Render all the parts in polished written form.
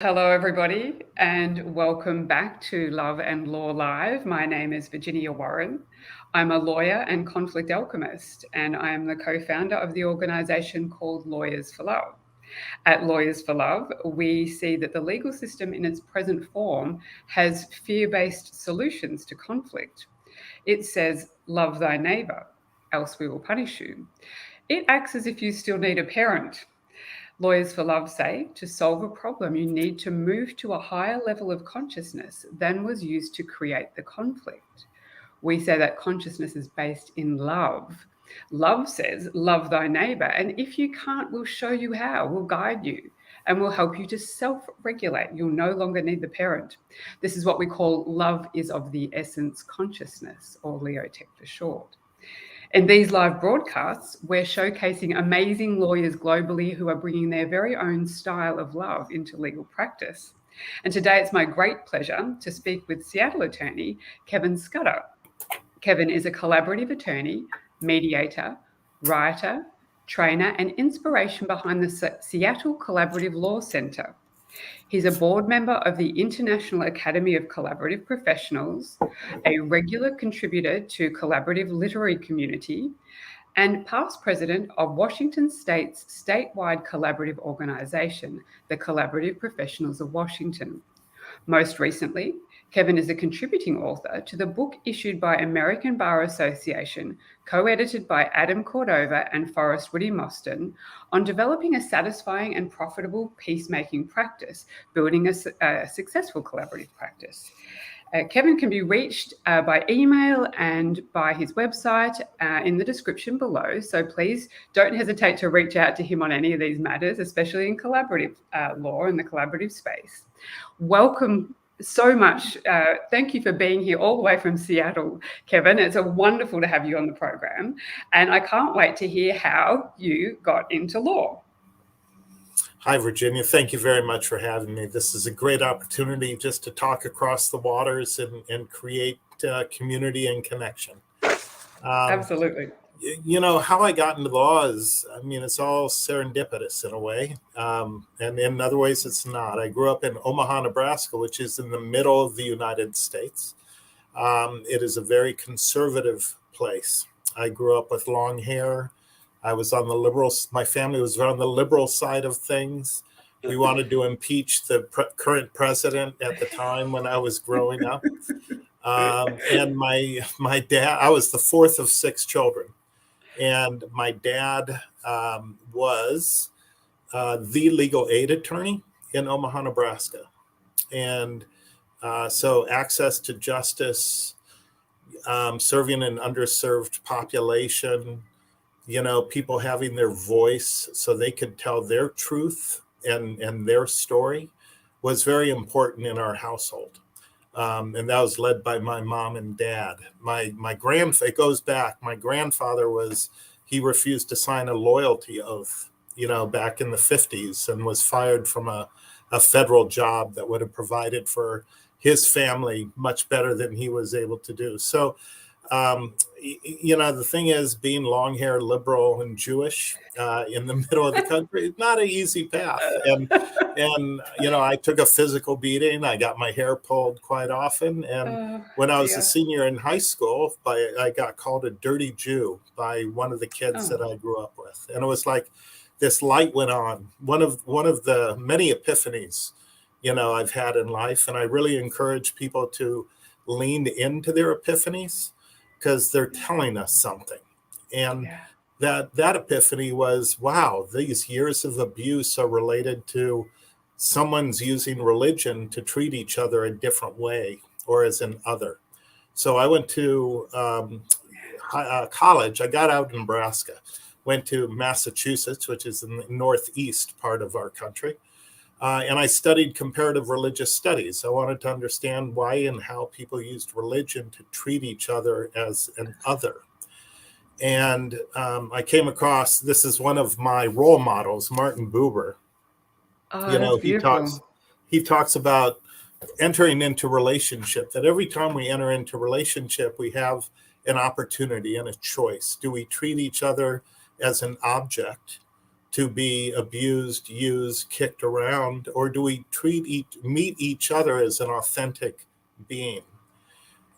Hello, everybody, and welcome back to Love and Law Live. My name is Virginia Warren. I'm a lawyer and conflict alchemist, and I am the co founder of the organization called Lawyers for Love. At Lawyers for Love, we see that the legal system in its present form has fear based solutions to conflict. It says, love thy neighbor, else we will punish you. It acts as if you still need a parent. Lawyers for Love say to solve a problem, you need to move to a higher level of consciousness than was used to create the conflict. We say that consciousness is based in love. Love says, love thy neighbor. And if you can't, we'll show you how. We'll guide you and we'll help you to self regulate. You'll no longer need the parent. This is what we call love is of the essence consciousness, or Leotech for short. In these live broadcasts, we're showcasing amazing lawyers globally who are bringing their very own style of love into legal practice. And today it's my great pleasure to speak with Seattle attorney Kevin Scudder. Kevin is a collaborative attorney, mediator, writer, trainer, and inspiration behind the Seattle Collaborative Law Center. He's a board member of the International Academy of Collaborative Professionals, a regular contributor to Collaborative Literary Community, and past president of Washington State's statewide collaborative organization, the Collaborative Professionals of Washington. Most recently, Kevin is a contributing author to the book issued by American Bar Association, co-edited by Adam Cordover and Forrest Mosten, on developing a satisfying and profitable peacemaking practice, building a successful collaborative practice. Kevin can be reached by email and by his website in the description below. So please don't hesitate to reach out to him on any of these matters, especially in collaborative law and the collaborative space. Welcome so much. Thank you for being here all the way from Seattle, Kevin. It's wonderful to have you on the program. And I can't wait to hear how you got into law. Hi, Virginia. Thank you very much for having me. This is a great opportunity just to talk across the waters and create community and connection. Absolutely. You know, how I got into law is, it's all serendipitous in a way. And in other ways, it's not. I grew up in Omaha, Nebraska, which is in the middle of the United States. It is a very conservative place. I grew up with long hair. I was on the liberal, my family was on the liberal side of things. We wanted to impeach the current president at the time when I was growing up. And my dad, I was the fourth of six children. And my dad was the legal aid attorney in Omaha, Nebraska. And so access to justice, serving an underserved population, you know, people having their voice so they could tell their truth and their story was very important in our household. And that was led by my mom and dad. It goes back. My grandfather he refused to sign a loyalty oath, you know, back in the 50s, and was fired from a federal job that would have provided for his family much better than he was able to do. So, you know, the thing is, being long hair, liberal, and Jewish in the middle of the country is not an easy path. And you know, I took a physical beating. I got my hair pulled quite often. And when I was a senior in high school, I got called a dirty Jew by one of the kids that I grew up with. And it was like this light went on. One of the many epiphanies, you know, I've had in life. And I really encourage people to lean into their epiphanies, because they're telling us something. And that epiphany was, wow, these years of abuse are related to someone's using religion to treat each other a different way or as an other. So I went to college. I got out in Nebraska, went to Massachusetts, which is in the northeast part of our country. And I studied comparative religious studies. I wanted to understand why and how people used religion to treat each other as an other. And I came across, this is one of my role models, Martin Buber. You know, he talks about entering into relationship, that every time we enter into relationship, we have an opportunity and a choice. Do we treat each other as an object, to be abused, used, kicked around, or do we meet each other as an authentic being?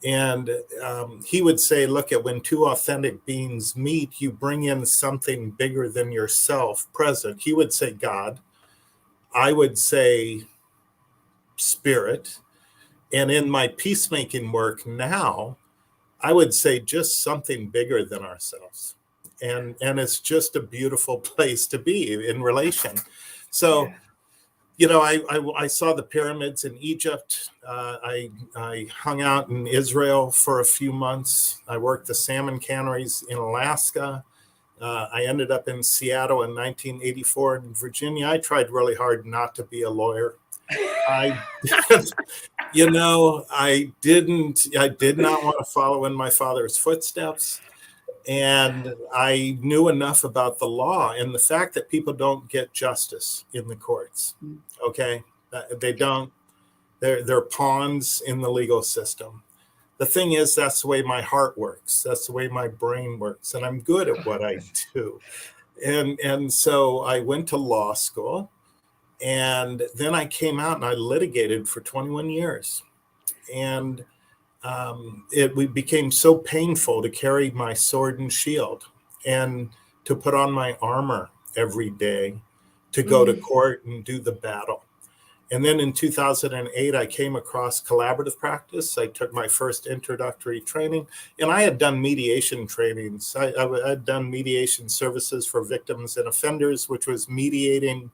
And he would say, look, at when two authentic beings meet, you bring in something bigger than yourself present. He would say God. I would say spirit. And in my peacemaking work now, I would say just something bigger than ourselves. And it's just a beautiful place to be in relation. So, Yeah. you know, I saw the pyramids in Egypt. I hung out in Israel for a few months. I worked the salmon canneries in Alaska. I ended up in Seattle in 1984 in Virginia. I tried really hard not to be a lawyer. You know, I did not want to follow in my father's footsteps. And I knew enough about the law and the fact that people don't get justice in the courts. Okay. They don't, they're pawns in the legal system. The thing is, that's the way my heart works. That's the way my brain works. And I'm good at what I do. And so I went to law school, and then I came out and I litigated for 21 years. And it became so painful to carry my sword and shield and to put on my armor every day to go to court and do the battle. And then in 2008, I came across collaborative practice. I took my first introductory training, and I had done mediation trainings. I had done mediation services for victims and offenders, which was mediating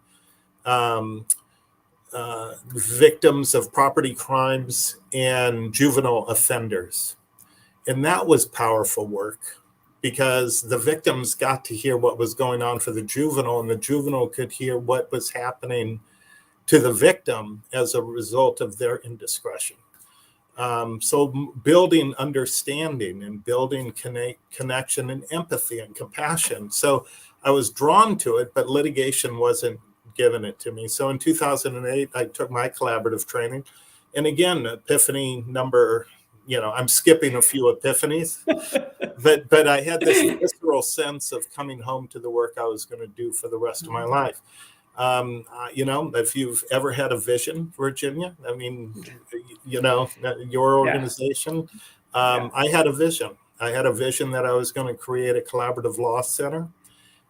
victims of property crimes and juvenile offenders. And that was powerful work because the victims got to hear what was going on for the juvenile, and the juvenile could hear what was happening to the victim as a result of their indiscretion. So building understanding and building connection and empathy and compassion. So I was drawn to it, but litigation wasn't given it to me. So in 2008, I took my collaborative training. And again, epiphany number, you know, I'm skipping a few epiphanies, but I had this visceral sense of coming home to the work I was going to do for the rest of my life. You know, if you've ever had a vision, Virginia, I mean, you know, your organization, I had a vision. I had a vision that I was going to create a collaborative law center.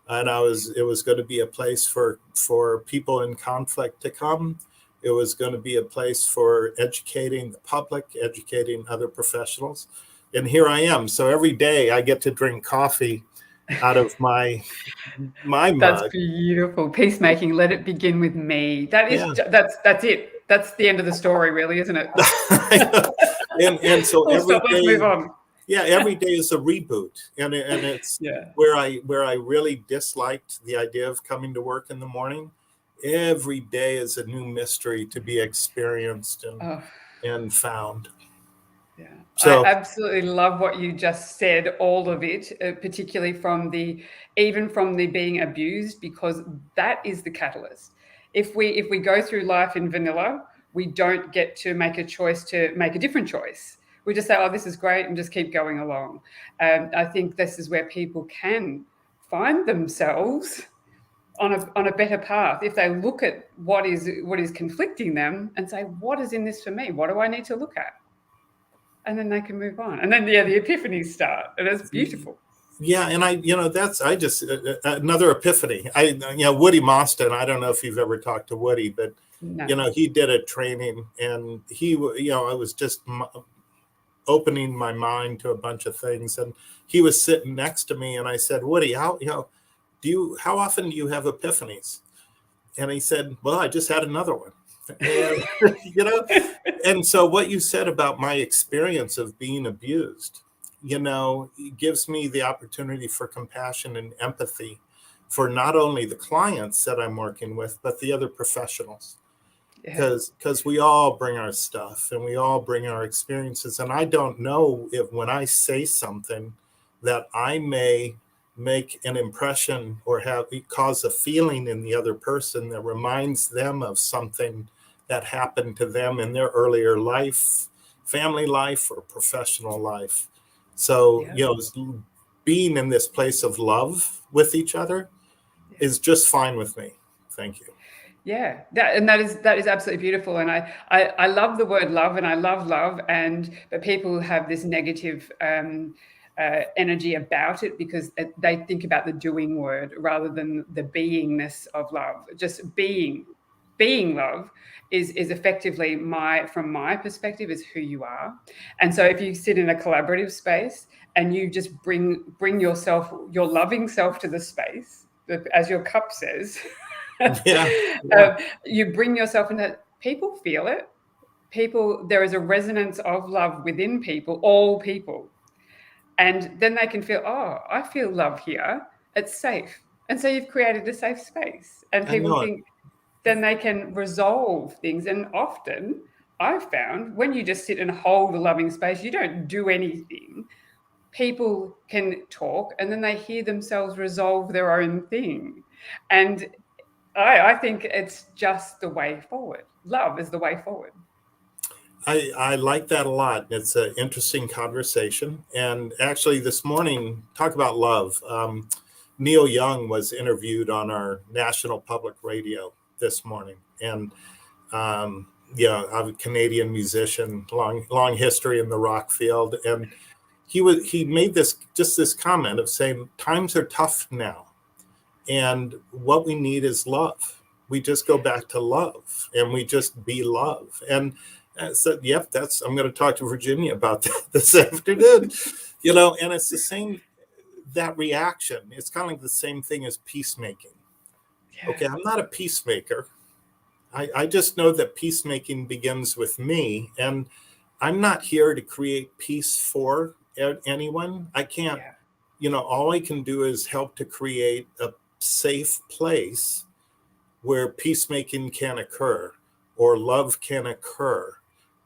And it was going to be a place for people in conflict to come. It was going to be a place for educating the public, educating other professionals. And here I am. So every day I get to drink coffee out of my mug. That's beautiful. Peacemaking, let it begin with me. That's it. That's the end of the story, really, isn't it? and so every day, let's move on. Yeah, every day is a reboot, and it's where I really disliked the idea of coming to work in the morning. Every day is a new mystery to be experienced and found. Yeah, so, I absolutely love what you just said, all of it, particularly from the being abused, because that is the catalyst. If we go through life in vanilla, we don't get to make a choice to make a different choice. We just say, oh, this is great, and just keep going along. I think this is where people can find themselves on a better path if they look at what is conflicting them and say, what is in this for me? What do I need to look at? And then they can move on. And then, the epiphanies start. And it's beautiful. Yeah. And another epiphany. Woody Mosten, I don't know if you've ever talked to Woody, but, he did a training, and I was just opening my mind to a bunch of things. And he was sitting next to me, and I said, Woody, how often do you have epiphanies? And he said, well, I just had another one. And, and so what you said about my experience of being abused, it gives me the opportunity for compassion and empathy for not only the clients that I'm working with, but the other professionals. Because we all bring our stuff and we all bring our experiences. And I don't know if when I say something that I may make an impression or cause a feeling in the other person that reminds them of something that happened to them in their earlier life, family life, or professional life. So, being in this place of love with each other, is just fine with me. Thank you. Yeah, that is absolutely beautiful, and I love the word love, and I love love, but people have this negative energy about it because they think about the doing word rather than the beingness of love. Just being love is effectively from my perspective, is who you are. And so if you sit in a collaborative space and you just bring yourself, your loving self to the space, as your cup says. Yeah. You bring yourself in that, people feel it. There is a resonance of love within people, all people. And then they can feel, oh, I feel love here. It's safe. And so you've created a safe space. And people think then they can resolve things. And often I've found when you just sit and hold a loving space, you don't do anything. People can talk and then they hear themselves resolve their own thing. And I think it's just the way forward. Love is the way forward. I like that a lot. It's an interesting conversation. And actually this morning, talk about love. Neil Young was interviewed on our national public radio this morning. And I'm a Canadian musician, long history in the rock field. And he made this comment of saying, times are tough now. And what we need is love. We just go back to love and we just be love. And I said, yep, I'm going to talk to Virginia about that this afternoon. And it's the same, that reaction. It's kind of like the same thing as peacemaking. Yeah. Okay, I'm not a peacemaker. I just know that peacemaking begins with me. And I'm not here to create peace for anyone. I can't, all I can do is help to create a safe place where peacemaking can occur or love can occur,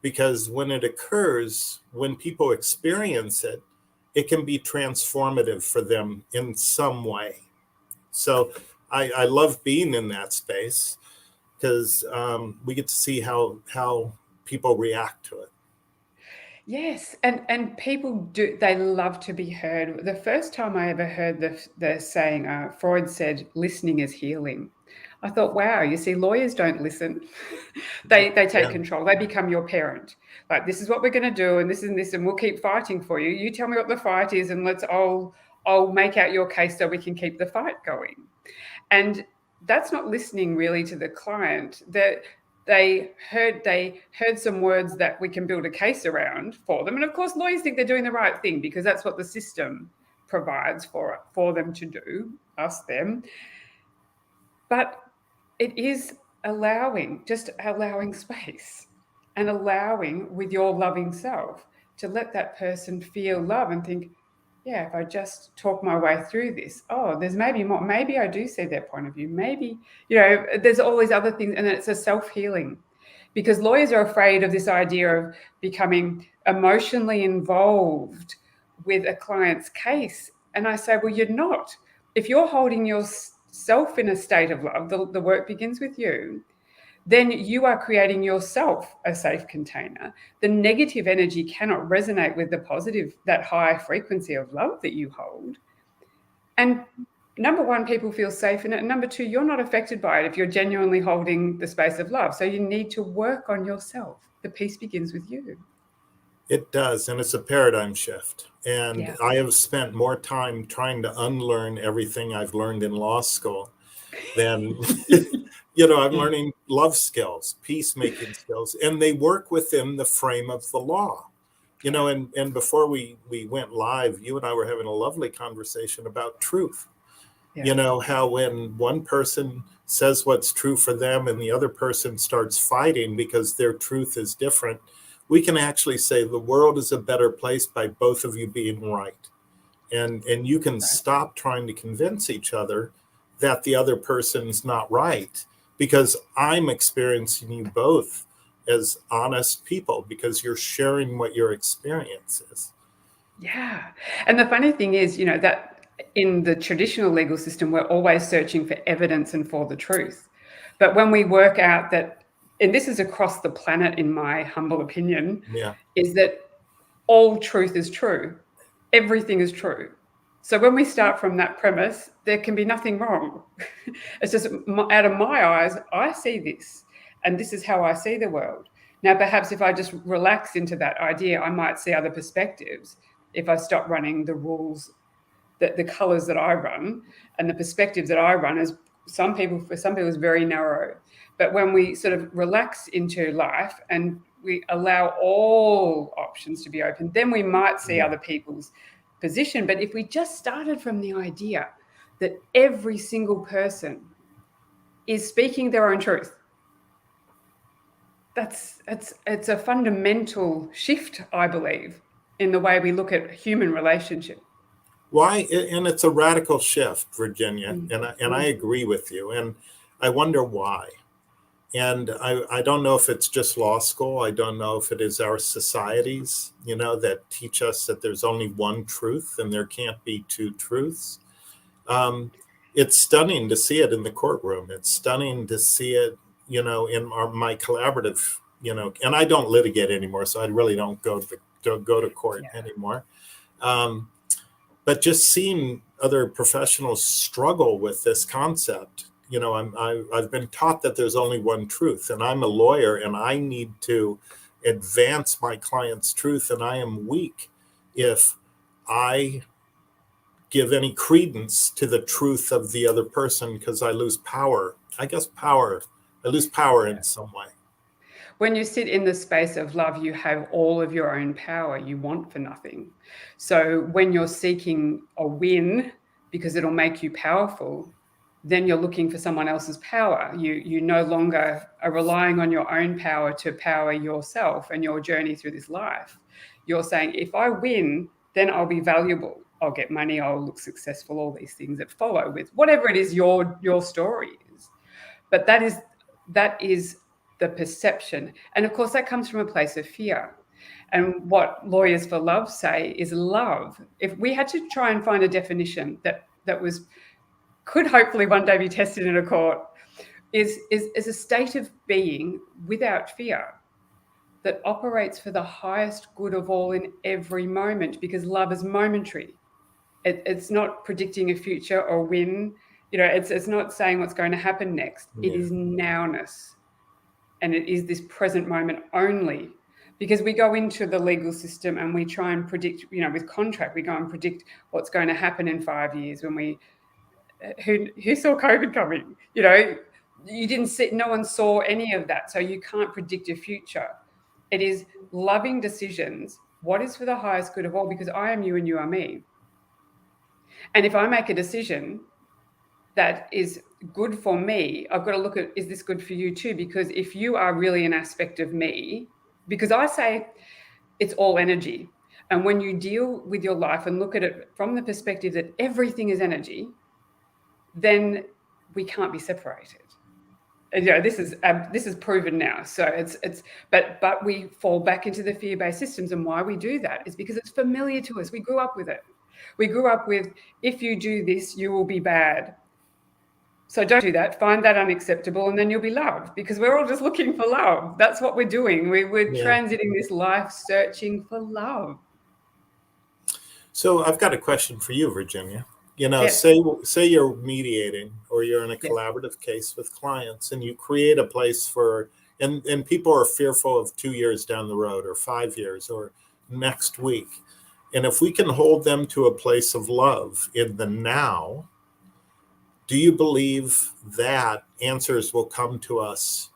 because when it occurs, when people experience it, it can be transformative for them in some way. So I love being in that space because we get to see how people react to it. Yes, and people they love to be heard. The first time I ever heard the saying, Freud said, listening is healing. I thought, wow, you see, lawyers don't listen. they take control. They become your parent. Like, this is what we're going to do, and this and this, and we'll keep fighting for you. You tell me what the fight is, and I'll make out your case so we can keep the fight going. And that's not listening really to the client. They heard some words that we can build a case around for them. And of course, lawyers think they're doing the right thing because that's what the system provides for them to do, them. But it is allowing space and allowing with your loving self to let that person feel love and think, yeah, if I just talk my way through this, there's maybe more. Maybe I do see their point of view. Maybe, there's all these other things. And then it's a self-healing, because lawyers are afraid of this idea of becoming emotionally involved with a client's case. And I say, well, you're not. If you're holding yourself in a state of love, the work begins with you. Then you are creating yourself a safe container. The negative energy cannot resonate with the positive, that high frequency of love that you hold. And number one, people feel safe in it. And number two, you're not affected by it if you're genuinely holding the space of love. So you need to work on yourself. The peace begins with you. It does. And it's a paradigm shift. And I have spent more time trying to unlearn everything I've learned in law school than... I'm learning love skills, peacemaking skills, and they work within the frame of the law. And before we went live, you and I were having a lovely conversation about truth. Yeah. How when one person says what's true for them and the other person starts fighting because their truth is different, we can actually say the world is a better place by both of you being right. And you can stop trying to convince each other that the other person's not right, because I'm experiencing you both as honest people because you're sharing what your experience is. Yeah. And the funny thing is, that in the traditional legal system, we're always searching for evidence and for the truth. But when we work out that, and this is across the planet, in my humble opinion, is that all truth is true. Everything is true. So when we start from that premise, there can be nothing wrong. It's just out of my eyes, I see this, and this is how I see the world. Now, perhaps if I just relax into that idea, I might see other perspectives. If I stop running the rules, the colors that I run and the perspectives that I run, as for some people is very narrow. But when we sort of relax into life and we allow all options to be open, then we might see other people's position. But if we just started from the idea that every single person is speaking their own truth, it's a fundamental shift, I believe, in the way we look at human relationship. Why? And it's a radical shift, Virginia, and I agree with you. And I wonder why. And I don't know if it's just law school. I don't know if it is our societies, that teach us that there's only one truth and there can't be two truths. It's stunning to see it in the courtroom. It's stunning to see it, in my collaborative, and I don't litigate anymore, so I really don't go to court anymore. But just seeing other professionals struggle with this concept, I've been taught that there's only one truth, and I'm a lawyer and I need to advance my client's truth, and I am weak if I give any credence to the truth of the other person, because I lose power. I lose power in some way. When you sit in the space of love, you have all of your own power. You want for nothing. So when you're seeking a win because it'll make you powerful, then you're looking for someone else's power. You no longer are relying on your own power to power yourself and your journey through this life. You're saying, if I win, then I'll be valuable. I'll get money. I'll look successful. All these things that follow with whatever it is your story is. But that is the perception. And of course, that comes from a place of fear. And what Lawyers for Love say is love. If we had to try and find a definition that could hopefully one day be tested in a court, is a state of being without fear that operates for the highest good of all in every moment, because love is momentary. It's not predicting a future or win. It's not saying what's going to happen next. It is nowness. And it is this present moment only, because we go into the legal system and we try and predict, with contract, we go and predict what's going to happen in 5 years. When who saw COVID coming? You didn't see, no one saw any of that. So you can't predict your future. It is loving decisions. What is for the highest good of all? Because I am you and you are me. And if I make a decision that is good for me, I've got to look at, is this good for you too? Because if you are really an aspect of me, because I say it's all energy. And when you deal with your life and look at it from the perspective that everything is energy, then we can't be separated. And, this is proven now. So but we fall back into the fear-based systems. And why we do that is because it's familiar to us. We grew up with it. We grew up with, if you do this, you will be bad. So don't do that. Find that unacceptable, and then you'll be loved, because we're all just looking for love. That's what we're doing. We're transiting this life searching for love. So I've got a question for you, Virginia. Say you're mediating, or you're in a collaborative case with clients, and you create a place for, and people are fearful of 2 years down the road, or 5 years, or next week. And if we can hold them to a place of love in the now, do you believe that answers will come to us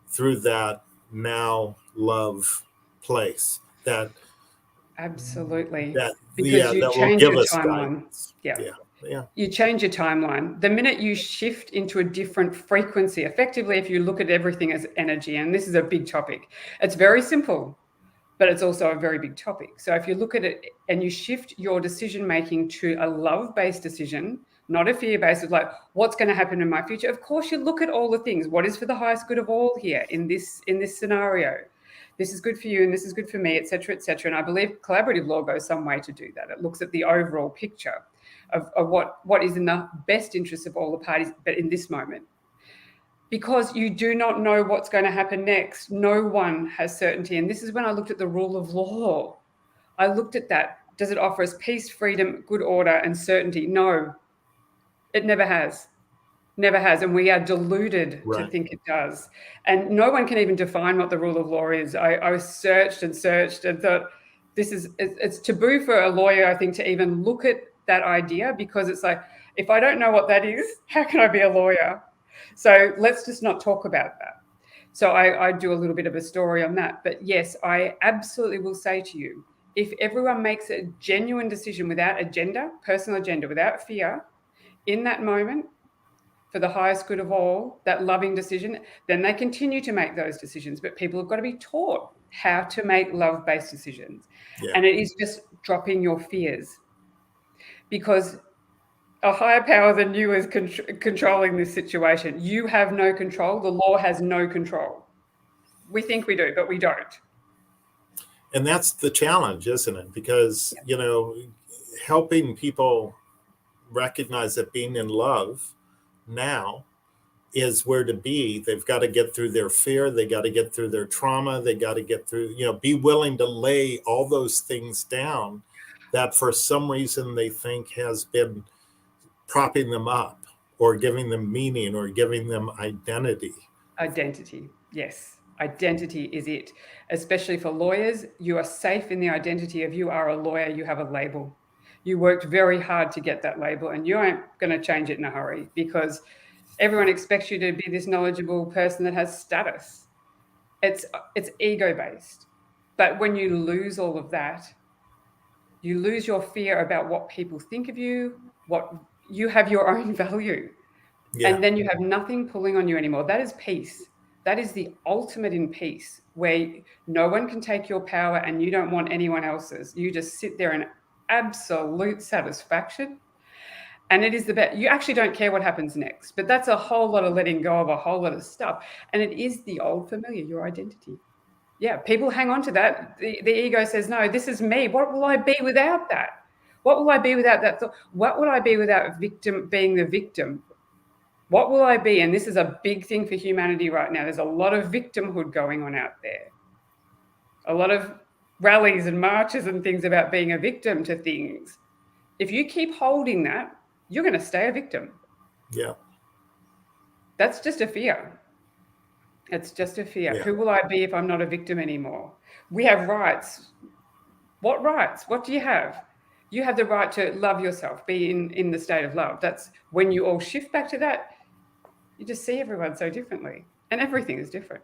through that now love place? Absolutely. Because you change your timeline. You change your timeline. The minute you shift into a different frequency, effectively, if you look at everything as energy, and this is a big topic, it's very simple, but it's also a very big topic. So if you look at it and you shift your decision-making to a love-based decision, not a fear-based of like, what's going to happen in my future? Of course, you look at all the things. What is for the highest good of all here in this scenario? This is good for you and this is good for me, et cetera, et cetera. And I believe collaborative law goes some way to do that. It looks at the overall picture of what is in the best interest of all the parties, but in this moment. Because you do not know what's going to happen next. No one has certainty. And this is when I looked at the rule of law. I looked at that. Does it offer us peace, freedom, good order, and certainty? No, it never has. Never has. And we are deluded to think it does. And no one can even define what the rule of law is. I searched and thought, it's taboo for a lawyer, I think, to even look at that idea, because it's like, if I don't know what that is, how can I be a lawyer? So let's just not talk about that. So I do a little bit of a story on that. But yes, I absolutely will say to you, if everyone makes a genuine decision without agenda, personal agenda, without fear, in that moment, for the highest good of all, that loving decision, then they continue to make those decisions. But people have got to be taught how to make love-based decisions. Yeah. And it is just dropping your fears, because a higher power than you is controlling this situation. You have no control. The law has no control. We think we do, but we don't. And that's the challenge, isn't it? Because, helping people recognize that being in love now is where to be. They've got to get through their fear. They got to get through their trauma. They got to get through, be willing to lay all those things down that for some reason they think has been propping them up or giving them meaning or giving them identity. Identity, yes. Identity is it. Especially for lawyers, you are safe in the identity of you are a lawyer, you have a label. You worked very hard to get that label, and you aren't going to change it in a hurry, because everyone expects you to be this knowledgeable person that has status. It's ego-based. But when you lose all of that, you lose your fear about what people think of you, what you have your own value. Yeah. And then you have nothing pulling on you anymore. That is peace. That is the ultimate in peace, where no one can take your power and you don't want anyone else's. You just sit there in absolute satisfaction. And it is the best. You actually don't care what happens next, but that's a whole lot of letting go of a whole lot of stuff. And it is the old familiar, your identity. Yeah, people hang on to that. The ego says, no, this is me. What will I be without that? What will I be without that thought? What would I be without being the victim? What will I be? And this is a big thing for humanity right now. There's a lot of victimhood going on out there. A lot of rallies and marches and things about being a victim to things. If you keep holding that, you're going to stay a victim. Yeah. That's just a fear. It's just a fear. Yeah. Who will I be if I'm not a victim anymore? We have rights. What rights? What do you have? You have the right to love yourself, be in the state of love. That's when you all shift back to that, you just see everyone so differently, and everything is different.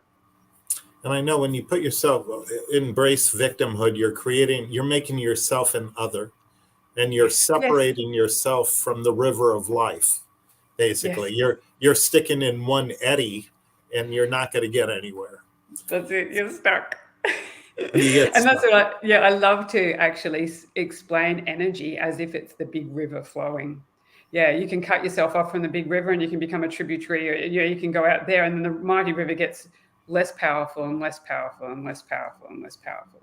And I know when you put yourself, embrace victimhood, you're making yourself an other, and you're separating yourself from the river of life. Basically, you're sticking in one eddy, and you're not going to get anywhere. That's it. You're stuck. And that's what I love to actually explain energy as if it's the big river flowing. Yeah, you can cut yourself off from the big river and you can become a tributary, or you can go out there, and then the mighty river gets less powerful and less powerful and less powerful and less powerful.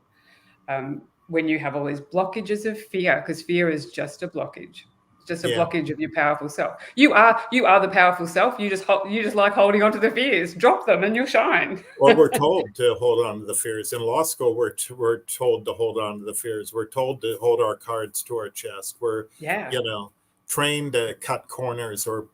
When you have all these blockages of fear, because fear is just a blockage. Just a blockage of your powerful self. You are the powerful self. You just like holding on to the fears. Drop them and you'll shine. Well, we're told to hold on to the fears. In law school, we're told to hold on to the fears. We're told to hold our cards to our chest. We're trained to cut corners or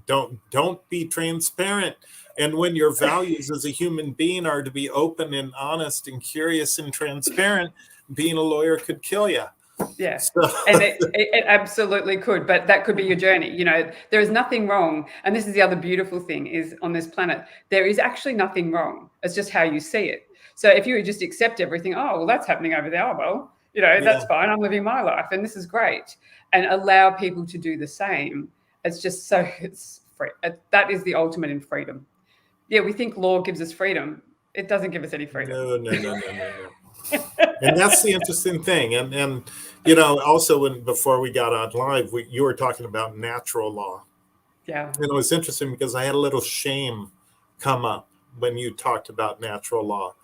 don't be transparent. And when your values as a human being are to be open and honest and curious and transparent, being a lawyer could kill you. Yeah, and it absolutely could, but that could be your journey. There is nothing wrong. And this is the other beautiful thing is on this planet, there is actually nothing wrong. It's just how you see it. So if you just accept everything, oh, well, that's happening over there. Oh, well, that's fine. I'm living my life and this is great. And allow people to do the same. It's just it's free. That is the ultimate in freedom. Yeah, we think law gives us freedom. It doesn't give us any freedom. No. And that's the interesting thing. And also before we got on live, you were talking about natural law. Yeah. And it was interesting because I had a little shame come up when you talked about natural law.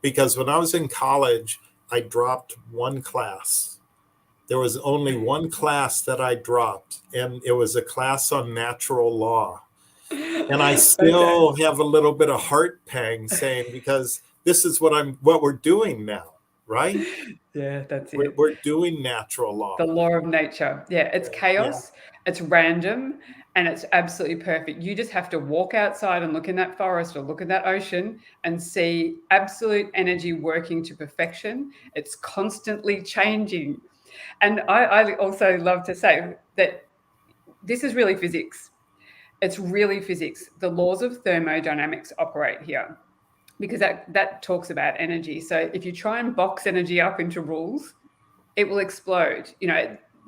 Because when I was in college, I dropped one class. There was only one class that I dropped, and it was a class on natural law. And I still have a little bit of heart pang saying, because this is what we're doing now. right? Yeah, that's We're, it. we're doing natural The law. law of nature. Yeah, it's Yeah, chaos, it's random, and it's absolutely perfect. You just have to walk outside and look in that forest or look at that ocean and see absolute energy working to perfection. It's constantly changing. And I also love to say that this is really physics. It's really physics. The laws of thermodynamics operate here because that talks about energy. So if you try and box energy up into rules, it will explode.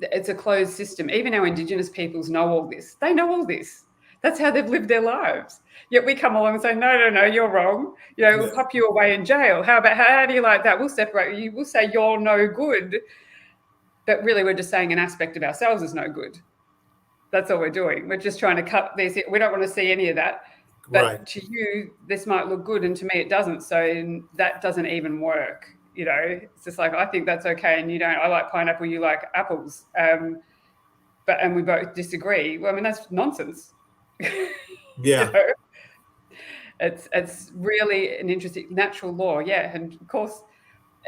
It's a closed system. Even our Indigenous peoples know all this. They know all this. That's how they've lived their lives. Yet we come along and say, no, no, no, you're wrong. We'll pop you away in jail. How do you like that? We'll separate you. We'll say you're no good. But really, we're just saying an aspect of ourselves is no good. That's all we're doing. We're just trying to cut these. We don't want to see any of that. right. But to you, this might look good, and to me, it doesn't. So that doesn't even work. It's just like, I think that's okay, and you don't. I like pineapple, you like apples, and we both disagree. Well, I mean, that's nonsense. Yeah. It's really an interesting natural law, yeah. And of course,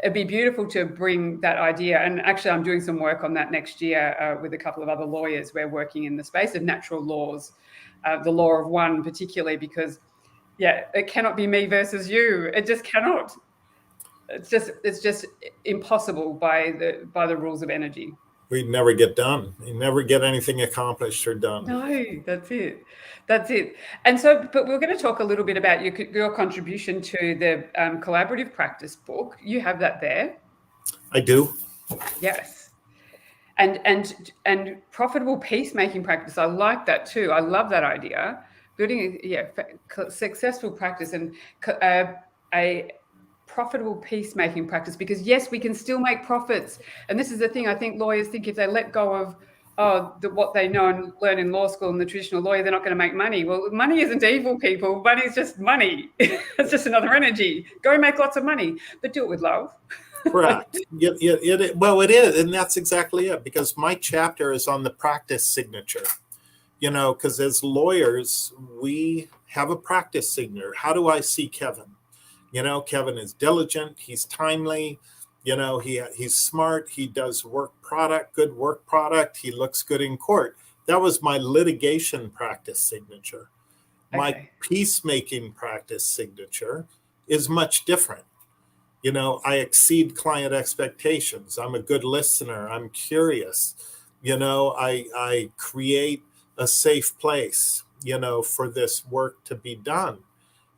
it'd be beautiful to bring that idea. And actually, I'm doing some work on that next year with a couple of other lawyers. We're working in the space of natural laws, the law of one particularly, because it cannot be me versus you. It just cannot. It's just impossible by the rules of energy. We never get done. You never get anything accomplished or done. No, that's it. That's it. And so, but we're going to talk a little bit about your contribution to the collaborative practice book. You have that there. I do. Yes. And profitable peacemaking practice. I like that too. I love that idea. Building successful practice and a profitable peacemaking practice, because yes, we can still make profits. And this is the thing, I think lawyers think if they let go of what they know and learn in law school and the traditional lawyer, they're not going to make money. Well, money isn't evil, people. Money is just money. It's just another energy. Go make lots of money, but do it with love. Correct. Well, it is. And that's exactly it, because my chapter is on the practice signature, because as lawyers, we have a practice signature. How do I see Kevin? Kevin is diligent. He's timely. He's smart. He does good work product. He looks good in court. That was my litigation practice signature. My peacemaking practice signature is much different. I exceed client expectations. I'm a good listener. I'm curious. I create a safe place, for this work to be done.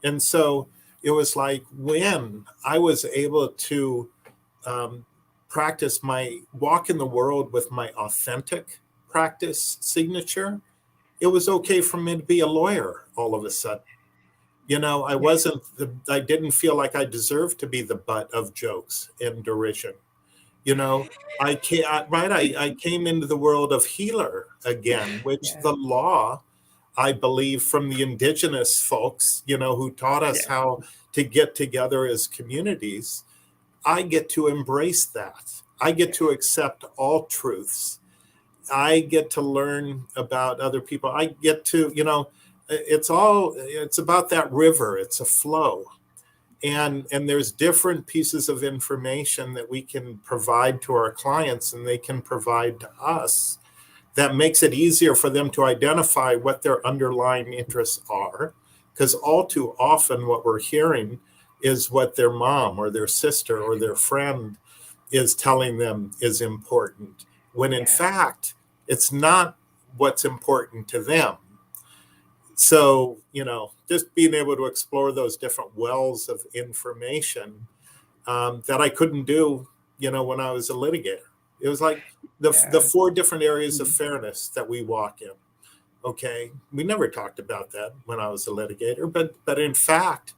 And so it was like when I was able to practice my walk in the world with my authentic practice signature, it was okay for me to be a lawyer all of a sudden. I didn't feel like I deserved to be the butt of jokes and derision. I came into the world of healer again, which the law, I believe, from the indigenous folks, who taught us how to get together as communities. I get to embrace that. I get to accept all truths. I get to learn about other people. I get to, it's about that river. It's a flow. And there's different pieces of information that we can provide to our clients and they can provide to us that makes it easier for them to identify what their underlying interests are. Because all too often what we're hearing is what their mom or their sister or their friend is telling them is important, when in fact, it's not what's important to them. So, just being able to explore those different wells of information that I couldn't do, when I was a litigator. It was like the 4 different areas of fairness that we walk in. Okay. We never talked about that when I was a litigator, but in fact,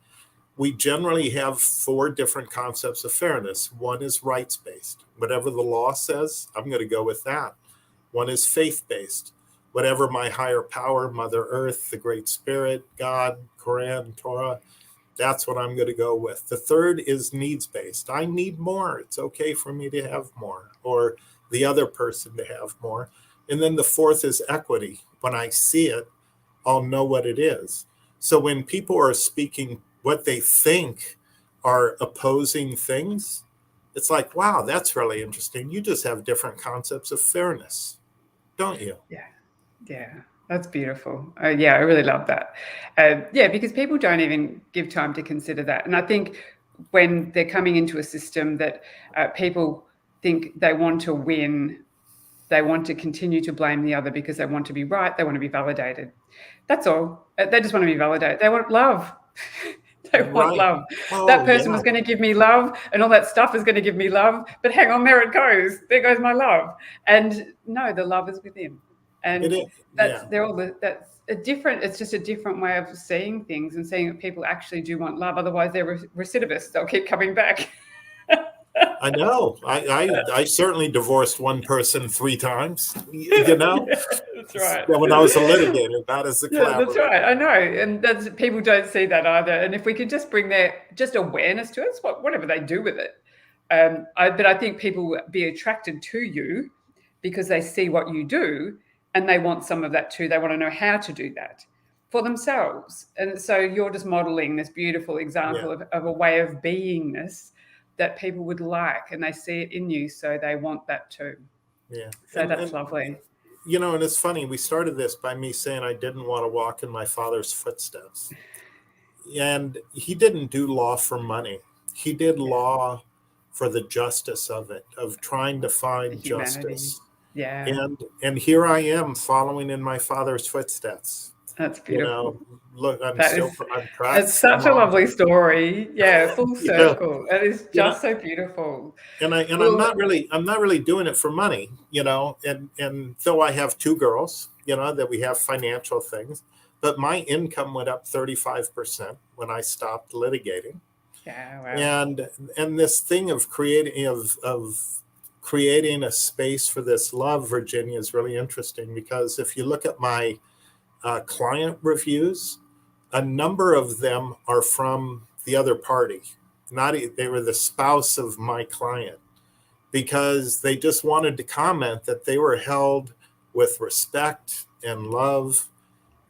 we generally have 4 different concepts of fairness. One is rights-based. Whatever the law says, I'm going to go with that. One is faith-based. Whatever my higher power, Mother Earth, the Great Spirit, God, Quran, Torah, that's what I'm going to go with. The third is needs-based. I need more. It's okay for me to have more, or the other person to have more. And then the fourth is equity. When I see it, I'll know what it is. So when people are speaking what they think are opposing things, it's like, wow, that's really interesting. You just have different concepts of fairness, don't you? Yeah, that's beautiful. Yeah, I really love that. Yeah, because people don't even give time to consider that. And I think when they're coming into a system that people think they want to win, they want to continue to blame the other because they want to be right, they want to be validated. That's all. They just want to be validated. They want love. They want love. That person was going to give me love, and all that stuff is going to give me love. But hang on, there it goes. There goes my love. And no, the love is within. And that's a different. It's just a different way of seeing things and seeing that people actually do want love. Otherwise, they're recidivists. They'll keep coming back. I know. I certainly divorced one person 3 times. You know, that's right. When I was a litigator, not as a collaborator. That's right. I know, and people don't see that either. And if we could just bring their awareness to it, whatever they do with it. But I think people will be attracted to you because they see what you do, and they want some of that too. They want to know how to do that for themselves. And so you're just modeling this beautiful example of a way of beingness that people would like, and they see it in you, so they want that too. Yeah. So that's lovely. You know, and it's funny, we started this by me saying I didn't want to walk in my father's footsteps. And he didn't do law for money. He did law for the justice of it, of trying to find justice. Yeah. And here I am following in my father's footsteps. That's beautiful. You know, look, I'm proud. It's such a lovely story. Yeah, full circle. It is just so beautiful. And I'm not really doing it for money, you know. And though I have 2 girls, you know, that we have financial things, but my income went up 35% when I stopped litigating. Yeah, wow. And this thing of creating a space for this love, Virginia, is really interesting, because if you look at my client reviews, a number of them are from the other party. They were the spouse of my client, because they just wanted to comment that they were held with respect and love.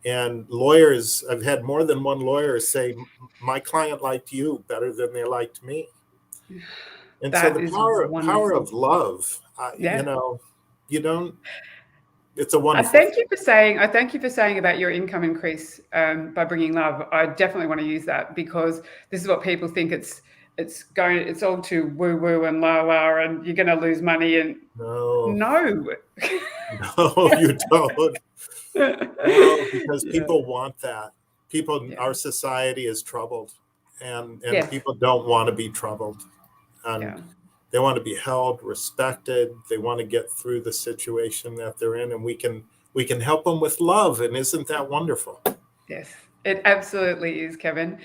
And lawyers, I've had more than one lawyer say, my client liked you better than they liked me. And so the power of love, you know, you don't. It's a wonderful. I thank you for saying about your income increase by bringing love. I definitely want to use that, because this is what people think it's all too woo woo and la la, and you're going to lose money. And no, you don't. No, because people want that. Our society is troubled, and people don't want to be troubled. They want to be held, respected. They want to get through the situation that they're in, and we can help them with love. And isn't that wonderful? Yes, it absolutely is, Kevin.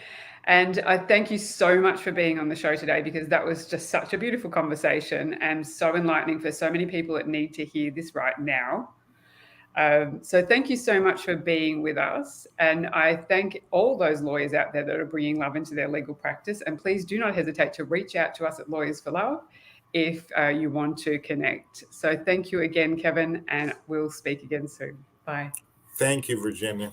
And I thank you so much for being on the show today, because that was just such a beautiful conversation and so enlightening for so many people that need to hear this right now. So thank you so much for being with us. And I thank all those lawyers out there that are bringing love into their legal practice. And please do not hesitate to reach out to us at Lawyers for Love if you want to connect. So thank you again, Kevin, and we'll speak again soon. Bye. Thank you, Virginia.